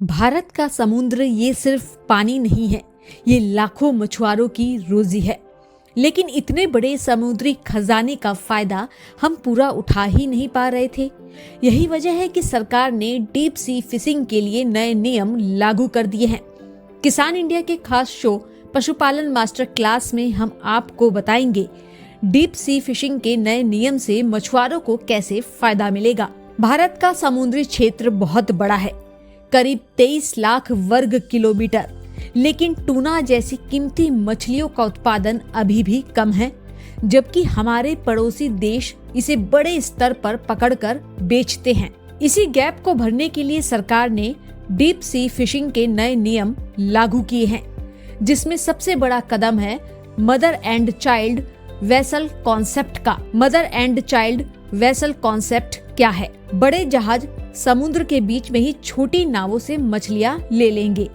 भारत का समुद्र ये सिर्फ पानी नहीं है, ये लाखों मछुआरों की रोजी है। लेकिन इतने बड़े समुद्री खजाने का फायदा हम पूरा उठा ही नहीं पा रहे थे। यही वजह है कि सरकार ने डीप सी फिशिंग के लिए नए नियम लागू कर दिए हैं। किसान इंडिया के खास शो पशुपालन मास्टर क्लास में हम आपको बताएंगे डीप सी फिशिंग के नए नियम से मछुआरों को कैसे फायदा मिलेगा। भारत का समुद्री क्षेत्र बहुत बड़ा है, करीब 23 लाख वर्ग किलोमीटर, लेकिन टूना जैसी कीमती मछलियों का उत्पादन अभी भी कम है, जबकि हमारे पड़ोसी देश इसे बड़े स्तर पर पकड़कर बेचते हैं। इसी गैप को भरने के लिए सरकार ने डीप सी फिशिंग के नए नियम लागू किए हैं, जिसमें सबसे बड़ा कदम है mother and child vessel concept का। Mother and child vessel concept क्या है? बड़े जहाज समुद्र के बीच में ही छोटी नावों से मछलियां ले लेंगे,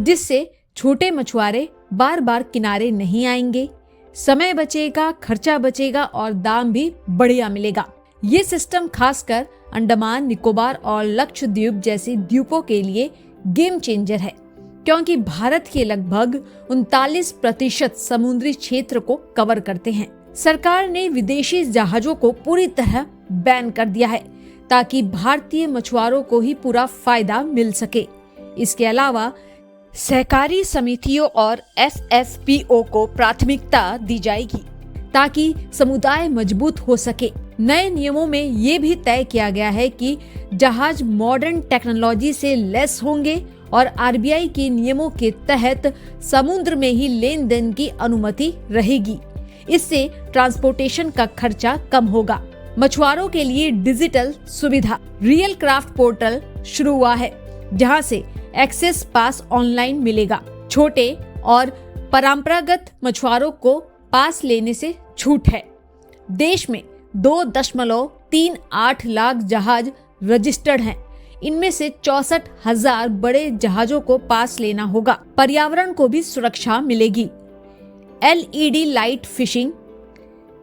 जिससे छोटे मछुआरे बार बार किनारे नहीं आएंगे। समय बचेगा, खर्चा बचेगा और दाम भी बढ़िया मिलेगा। ये सिस्टम खासकर अंडमान निकोबार और लक्षद्वीप जैसे द्वीपों के लिए गेम चेंजर है, क्योंकि भारत के लगभग 39% समुद्री क्षेत्र को कवर करते हैं। सरकार ने विदेशी जहाजों को पूरी तरह बैन कर दिया है, ताकि भारतीय मछुआरों को ही पूरा फायदा मिल सके। इसके अलावा सहकारी समितियों और FFPO को प्राथमिकता दी जाएगी, ताकि समुदाय मजबूत हो सके। नए नियमों में ये भी तय किया गया है कि जहाज मॉडर्न टेक्नोलॉजी से लैस होंगे और RBI के नियमों के तहत समुद्र में ही लेन देन की अनुमति रहेगी। इससे ट्रांसपोर्टेशन का खर्चा कम होगा। मछुआरों के लिए डिजिटल सुविधा रियल क्राफ्ट पोर्टल शुरू हुआ है, जहां से एक्सेस पास ऑनलाइन मिलेगा। छोटे और परंपरागत मछुआरों को पास लेने से छूट है। देश में 2.38 लाख जहाज रजिस्टर्ड हैं। इनमें से 64,000 बड़े जहाजों को पास लेना होगा। पर्यावरण को भी सुरक्षा मिलेगी। LED light fishing,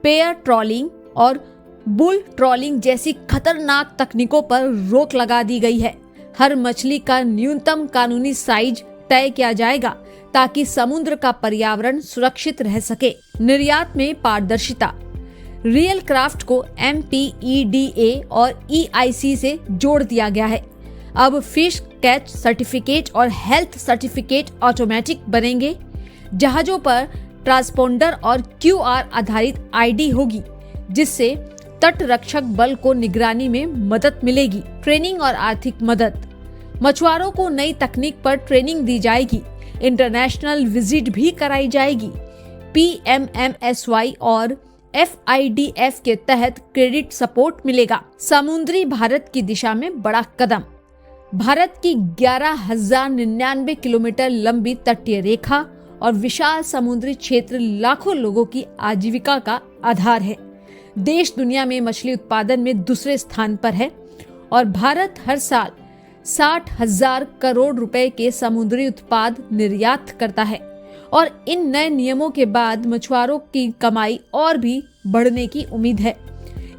pair trawling और बुल ट्रॉलिंग जैसी खतरनाक तकनीकों पर रोक लगा दी गई है। हर मछली का न्यूनतम कानूनी साइज तय किया जाएगा, ताकि समुद्र का पर्यावरण सुरक्षित रह सके। निर्यात में पारदर्शिता, रियल क्राफ्ट को MPEDA और EIC से जोड़ दिया गया है। अब फिश कैच सर्टिफिकेट और हेल्थ सर्टिफिकेट ऑटोमेटिक बनेंगे। जहाजों पर ट्रांसपोंडर और QR आधारित ID होगी, जिससे तट रक्षक बल को निगरानी में मदद मिलेगी। ट्रेनिंग और आर्थिक मदद, मछुआरों को नई तकनीक पर ट्रेनिंग दी जाएगी। इंटरनेशनल विजिट भी कराई जाएगी। PMMSY और FIDF के तहत क्रेडिट सपोर्ट मिलेगा। समुद्री भारत की दिशा में बड़ा कदम। भारत की 11,099 किलोमीटर लंबी तटीय रेखा और विशाल समुद्री क्षेत्र लाखों लोगों की आजीविका का आधार है। देश दुनिया में मछली उत्पादन में दूसरे स्थान पर है और भारत हर साल 60,000 करोड़ रुपए के समुद्री उत्पाद निर्यात करता है। और इन नए नियमों के बाद मछुआरों की कमाई और भी बढ़ने की उम्मीद है।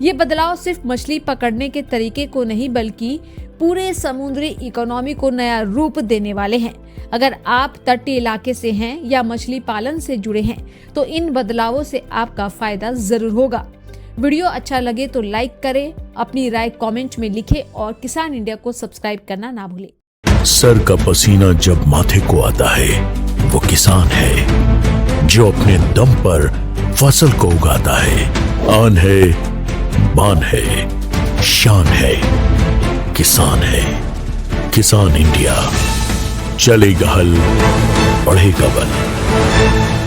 ये बदलाव सिर्फ मछली पकड़ने के तरीके को नहीं, बल्कि पूरे समुद्री इकोनॉमी को नया रूप देने वाले हैं। अगर आप तटीय इलाके से हैं या मछली पालन से जुड़े हैं, तो इन बदलावों से आपका फायदा जरूर होगा। वीडियो अच्छा लगे तो लाइक करें, अपनी राय कमेंट में लिखें और किसान इंडिया को सब्सक्राइब करना ना भूलें। सर का पसीना जब माथे को आता है, वो किसान है जो अपने दम पर फसल को उगाता है। आन है, बान है, शान है, किसान है। किसान इंडिया, चलेगा हल, बढ़ेगा बल।